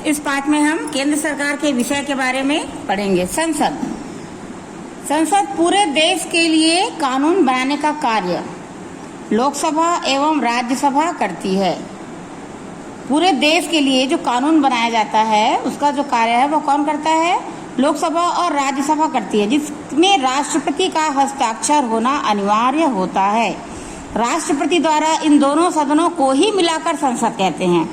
इस पाठ में हम केंद्र सरकार के विषय के बारे में पढ़ेंगे। संसद पूरे देश के लिए कानून बनाने का कार्य लोकसभा एवं राज्यसभा करती है। पूरे देश के लिए जो कानून बनाया जाता है उसका जो कार्य है वो कौन करता है? लोकसभा और राज्यसभा करती है, जिसमें राष्ट्रपति का हस्ताक्षर होना अनिवार्य होता है। राष्ट्रपति द्वारा इन दोनों सदनों को ही मिलाकर संसद कहते हैं।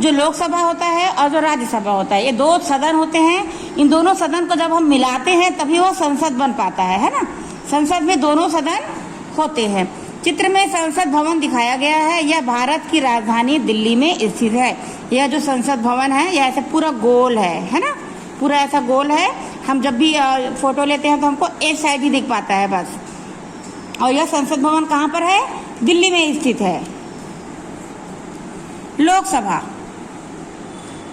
जो लोकसभा होता है और जो राज्यसभा होता है, ये दो सदन होते हैं। इन दोनों सदन को जब हम मिलाते हैं तभी वो संसद बन पाता है ना। संसद में दोनों सदन होते हैं। चित्र में संसद भवन दिखाया गया है। यह भारत की राजधानी दिल्ली में स्थित है। यह जो संसद भवन है यह ऐसे पूरा गोल है ना, पूरा ऐसा गोल है। हम जब भी फोटो लेते हैं तो हमको एक साइड ही दिख पाता है बस। और यह संसद भवन कहाँ पर है? दिल्ली में स्थित है।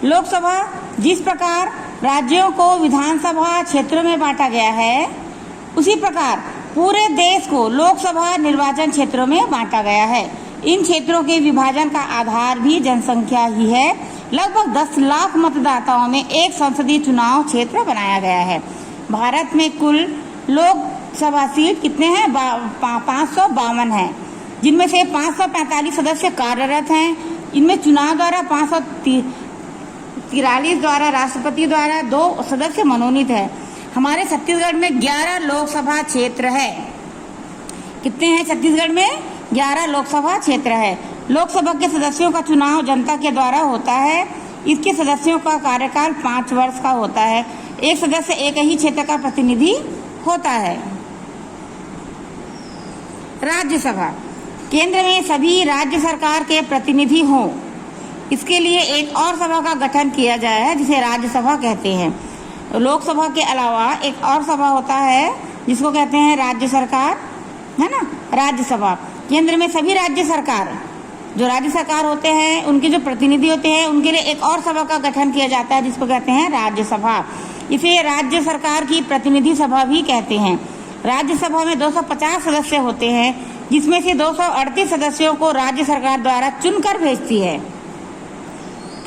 लोकसभा जिस प्रकार राज्यों को विधानसभा क्षेत्रों में बांटा गया है, उसी प्रकार पूरे देश को लोकसभा निर्वाचन क्षेत्रों में बांटा गया है। इन क्षेत्रों के विभाजन का आधार भी जनसंख्या ही है। लगभग 10 लाख मतदाताओं में एक संसदीय चुनाव क्षेत्र बनाया गया है। भारत में कुल लोकसभा सीट कितने हैं? 552 हैं, जिनमें से 545 सदस्य कार्यरत हैं। इनमें चुनाव द्वारा 543 द्वारा राष्ट्रपति द्वारा 2 सदस्य मनोनीत है। हमारे छत्तीसगढ़ में 11 लोकसभा क्षेत्र है। कितने हैं छत्तीसगढ़ में? 11 लोकसभा क्षेत्र है। लोकसभा के सदस्यों का चुनाव जनता के द्वारा होता है। इसके सदस्यों का कार्यकाल 5 वर्ष का होता है। एक सदस्य एक ही क्षेत्र का प्रतिनिधि होता है। राज्यसभा केंद्र में सभी राज्य सरकार के प्रतिनिधि हों, इसके लिए एक और सभा का गठन किया जाए है, जिसे राज्यसभा कहते हैं। लोकसभा के अलावा एक और सभा होता है जिसको कहते हैं राज्य सरकार, है ना, राज्यसभा। केंद्र में सभी राज्य सरकार, जो राज्य सरकार होते हैं उनके जो प्रतिनिधि होते हैं, उनके लिए एक और सभा का गठन किया जाता है जिसको कहते हैं राज्यसभा। इसे राज्य सरकार की प्रतिनिधि सभा भी कहते हैं। राज्यसभा में 250 सदस्य होते हैं, जिसमें से 238 सदस्यों को राज्य सरकार द्वारा चुनकर भेजती है,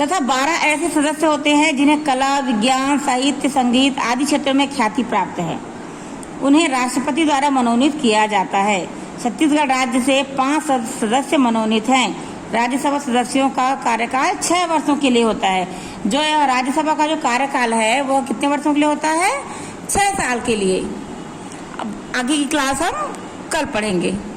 तथा 12 ऐसे सदस्य होते हैं जिन्हें कला, विज्ञान, साहित्य, संगीत आदि क्षेत्रों में ख्याति प्राप्त है। उन्हें राष्ट्रपति द्वारा मनोनीत किया जाता है। छत्तीसगढ़ राज्य से 5 सदस्य मनोनीत हैं। राज्यसभा सदस्यों का कार्यकाल 6 वर्षों के लिए होता है। जो राज्यसभा का जो कार्यकाल है वो कितने वर्षों के लिए होता है? 6 साल के लिए। अब आगे की क्लास हम कल पढ़ेंगे।